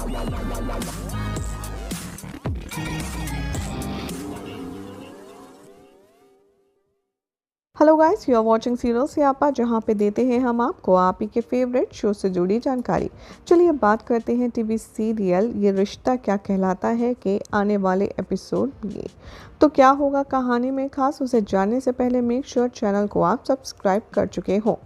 Hello guys, you are watching serial Siyapa, जहां पे देते हैं हम आपको आप ही के फेवरेट शो से जुड़ी जानकारी। चलिए बात करते हैं टीवी सीरियल ये रिश्ता क्या कहलाता है के आने वाले एपिसोड में। तो क्या होगा कहानी में खास, उसे जानने से पहले मेक श्योर चैनल को आप सब्सक्राइब कर चुके हो।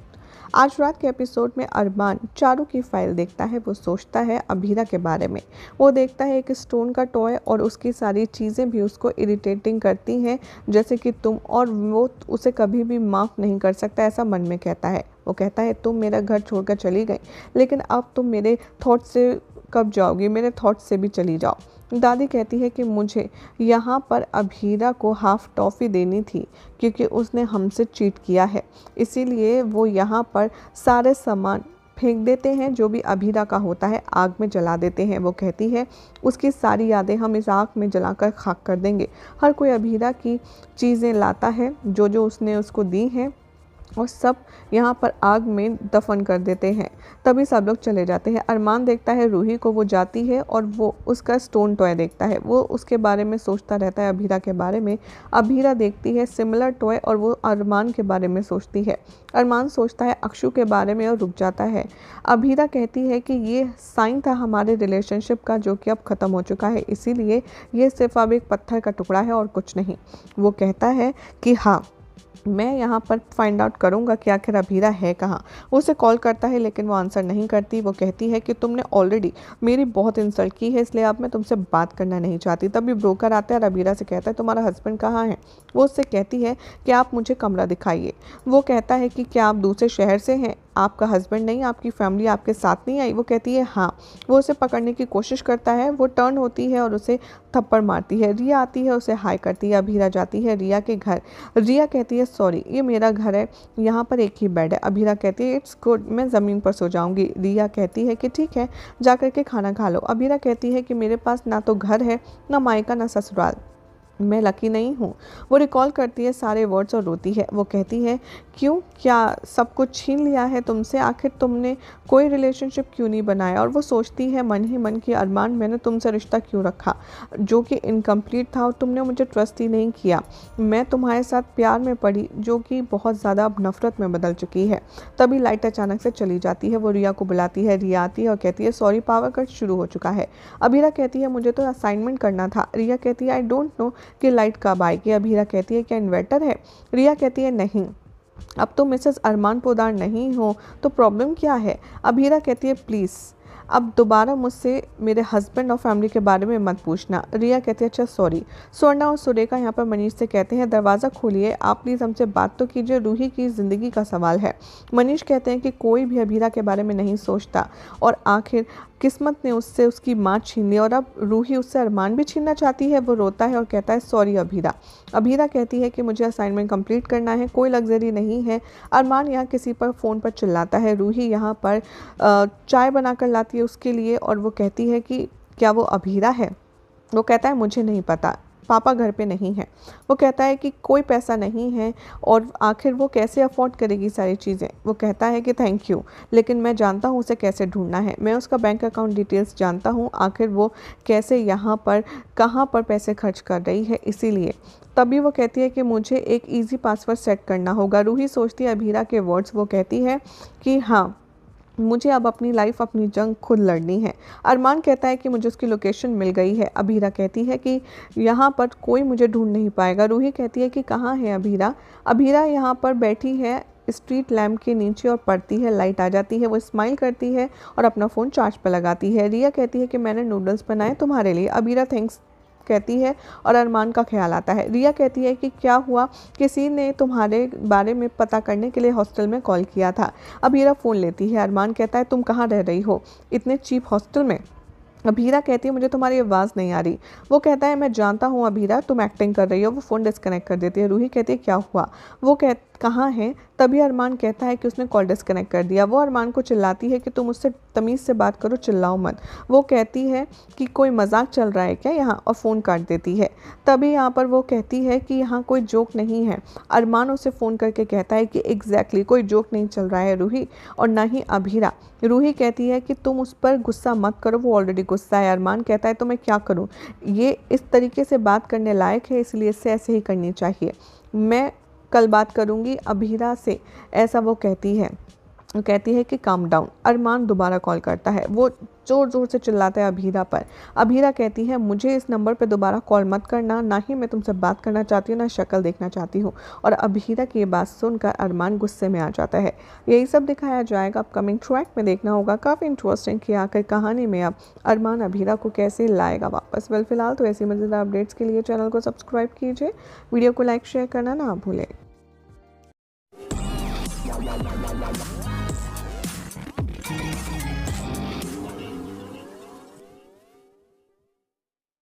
आज रात के एपिसोड में अरमान चारू की फाइल देखता है। वो सोचता है अभीरा के बारे में। वो देखता है एक स्टोन का टॉय और उसकी सारी चीज़ें भी उसको इरिटेटिंग करती हैं, जैसे कि तुम, और वो उसे कभी भी माफ़ नहीं कर सकता, ऐसा मन में कहता है। वो कहता है तुम मेरा घर छोड़कर चली गई, लेकिन अब तुम मेरे थॉट से कब जाओगी, मेरे थॉट से भी चली जाओ। दादी कहती है कि मुझे यहाँ पर अभीरा को हाफ टॉफ़ी देनी थी क्योंकि उसने हमसे चीट किया है, इसीलिए वो यहाँ पर सारे सामान फेंक देते हैं जो भी अभीरा का होता है, आग में जला देते हैं। वो कहती है उसकी सारी यादें हम इस आग में जलाकर खाक कर देंगे। हर कोई अभीरा की चीज़ें लाता है जो जो उसने उसको दी हैं और सब यहाँ पर आग में दफन कर देते हैं। तभी सब लोग चले जाते हैं। अरमान देखता है रूही को, वो जाती है और वो उसका स्टोन टॉय देखता है। वो उसके बारे में सोचता रहता है, अभीरा के बारे में। अभीरा देखती है सिमिलर टॉय और वो अरमान के बारे में सोचती है। अरमान सोचता है अक्षु के बारे में और रुक जाता है। अभीरा कहती है कि ये साइन था हमारे रिलेशनशिप का जो कि अब ख़त्म हो चुका है, इसीलिए ये सिर्फ अब एक पत्थर का टुकड़ा है और कुछ नहीं। वो कहता है कि हाँ, मैं यहाँ पर फाइंड आउट करूँगा कि आखिर अभीरा है कहाँ। वो उसे कॉल करता है लेकिन वो आंसर नहीं करती। वो कहती है कि तुमने ऑलरेडी मेरी बहुत इंसल्ट की है, इसलिए अब मैं तुमसे बात करना नहीं चाहती। तभी ब्रोकर आता है और अभीरा से कहता है तुम्हारा हस्बैंड कहाँ है। वो उससे कहती है कि आप मुझे कमरा दिखाइए। वो कहता है कि क्या आप दूसरे शहर से हैं, आपका हस्बैंड नहीं, आपकी फैमिली आपके साथ नहीं आई। वो कहती है हाँ। वो उसे पकड़ने की कोशिश करता है। वो टर्न होती है और उसे थप्पड़ मारती है। रिया आती है, उसे हाय करती है। अभीरा जाती है रिया के घर। रिया कहती है सॉरी, ये मेरा घर है, यहाँ पर एक ही बेड है। अभीरा कहती है इट्स गुड, मैं ज़मीन पर सो जाऊँगी। रिया कहती है कि ठीक है, जा कर के खाना खा लो। अभीरा कहती है कि मेरे पास ना तो घर है, ना मायका, ना ससुराल, मैं लकी नहीं हूँ। वो रिकॉल करती है सारे वर्ड्स और रोती है। वो कहती है क्यों, क्या सब कुछ छीन लिया है तुमसे, आखिर तुमने कोई रिलेशनशिप क्यों नहीं बनाया। और वो सोचती है मन ही मन कि अरमान, मैंने तुमसे रिश्ता क्यों रखा जो कि इनकम्प्लीट था और तुमने मुझे ट्रस्ट ही नहीं किया। मैं तुम्हारे साथ प्यार में पड़ी जो कि बहुत ज़्यादा अब नफ़रत में बदल चुकी है। तभी लाइट अचानक से चली जाती है। वो रिया को बुलाती है। रिया आती है और कहती है सॉरी, पावर कट शुरू हो चुका है। अभीरा कहती है मुझे तो असाइनमेंट करना था। रिया कहती है आई डोंट नो कि लाइट कब आएगी। अभीरा कहती है क्या इन्वर्टर है। रिया कहती है नहीं, अब तो मिसेस अरमान पोदार नहीं हो तो प्रॉब्लम क्या है। अभीरा कहती है प्लीज़ अब दोबारा मुझसे मेरे हस्बैंड और फैमिली के बारे में मत पूछना। रिया कहती है अच्छा सॉरी। स्वर्णा और सुरेखा यहाँ पर मनीष से कहते हैं दरवाज़ा खोलिए, आप प्लीज़ हमसे बात तो कीजिए, रूही की ज़िंदगी का सवाल है। मनीष कहते हैं कि कोई भी अभीरा के बारे में नहीं सोचता और आखिर किस्मत ने उससे उसकी माँ छीन ली और अब रूही उससे अरमान भी छीनना चाहती है। वो रोता है और कहता है सॉरी अभीरा। अभीरा कहती है कि मुझे असाइनमेंट कंप्लीट करना है, कोई लग्जरी नहीं है। अरमान यहाँ किसी पर फ़ोन पर चिल्लाता है। रूही यहाँ पर चाय बनाकर लाती है उसके लिए और वो कहती है कि क्या वो अभीरा है। वो कहता है मुझे नहीं पता, पापा घर पे नहीं है। वो कहता है कि कोई पैसा नहीं है और आखिर वो कैसे अफोर्ड करेगी सारी चीज़ें। वो कहता है कि थैंक यू, लेकिन मैं जानता हूँ उसे कैसे ढूंढना है, मैं उसका बैंक अकाउंट डिटेल्स जानता हूँ, आखिर वो कैसे यहाँ पर कहाँ पर पैसे खर्च कर रही है, इसीलिए। तभी वो कहती है कि मुझे एक ईजी पासवर्ड सेट करना होगा। रूही सोचती है अभीरा के वर्ड्स। वो कहती है कि हाँ, मुझे अब अपनी लाइफ, अपनी जंग खुद लड़नी है। अरमान कहता है कि मुझे उसकी लोकेशन मिल गई है। अभीरा कहती है कि यहाँ पर कोई मुझे ढूंढ नहीं पाएगा। रूही कहती है कि कहाँ है अभीरा। अभीरा यहाँ पर बैठी है स्ट्रीट लैम्प के नीचे और पढ़ती है। लाइट आ जाती है, वो स्माइल करती है और अपना फ़ोन चार्ज पर लगाती है। रिया कहती है कि मैंने नूडल्स बनाए तुम्हारे लिए। अभीरा थैंक्स कहती है और अरमान का ख्याल आता है। रिया कहती है कि क्या हुआ, किसी ने तुम्हारे बारे में पता करने के लिए हॉस्टल में कॉल किया था। अभीरा फ़ोन लेती है। अरमान कहता है तुम कहाँ रह रही हो, इतने चीप हॉस्टल में। अभीरा कहती है मुझे तुम्हारी आवाज़ नहीं आ रही। वो कहता है मैं जानता हूँ अभीरा, तुम एक्टिंग कर रही हो। वो फ़ोन डिस्कनेक्ट कर देती है। रूही कहती है क्या हुआ। वो कहाँ है। तभी अरमान कहता है कि उसने कॉल डिस्कनेक्ट कर दिया। वो अरमान को चिल्लाती है कि तुम उससे तमीज़ से बात करो, चिल्लाओ मत। वो कहती है कि कोई मजाक चल रहा है क्या यहाँ, और फ़ोन काट देती है। तभी यहाँ पर वो कहती है कि यहाँ कोई जोक नहीं है। अरमान उसे फ़ोन करके कहता है कि एग्जैक्टली कोई जोक नहीं चल रहा है रूही, और ना ही अभीरा। रूही कहती है कि तुम उस पर गुस्सा मत करो, वो ऑलरेडी गुस्सा है। अरमान कहता है तो मैं क्या करूँ, ये इस तरीके से बात करने लायक है, इसलिए इससे ऐसे ही करनी चाहिए। मैं कल बात करूँगी अभीरा से, ऐसा वो कहती है कि काम डाउन। अरमान दोबारा कॉल करता है। वो ज़ोर ज़ोर से चिल्लाता है अभीरा पर। अभीरा कहती है मुझे इस नंबर पे दोबारा कॉल मत करना, ना ही मैं तुमसे बात करना चाहती हूँ, ना शक्ल देखना चाहती हूँ। और अभीरा की ये बात सुनकर अरमान गुस्से में आ जाता है। यही सब दिखाया जाएगा अपकमिंग ट्रैक में, देखना होगा। काफ़ी इंटरेस्टिंग कि आखिर कहानी में अब अरमान अभीरा को कैसे लाएगा वापस। फिलहाल तो ऐसी मज़ेदार अपडेट्स के लिए चैनल को सब्सक्राइब कीजिए, वीडियो को लाइक शेयर करना ना भूलें।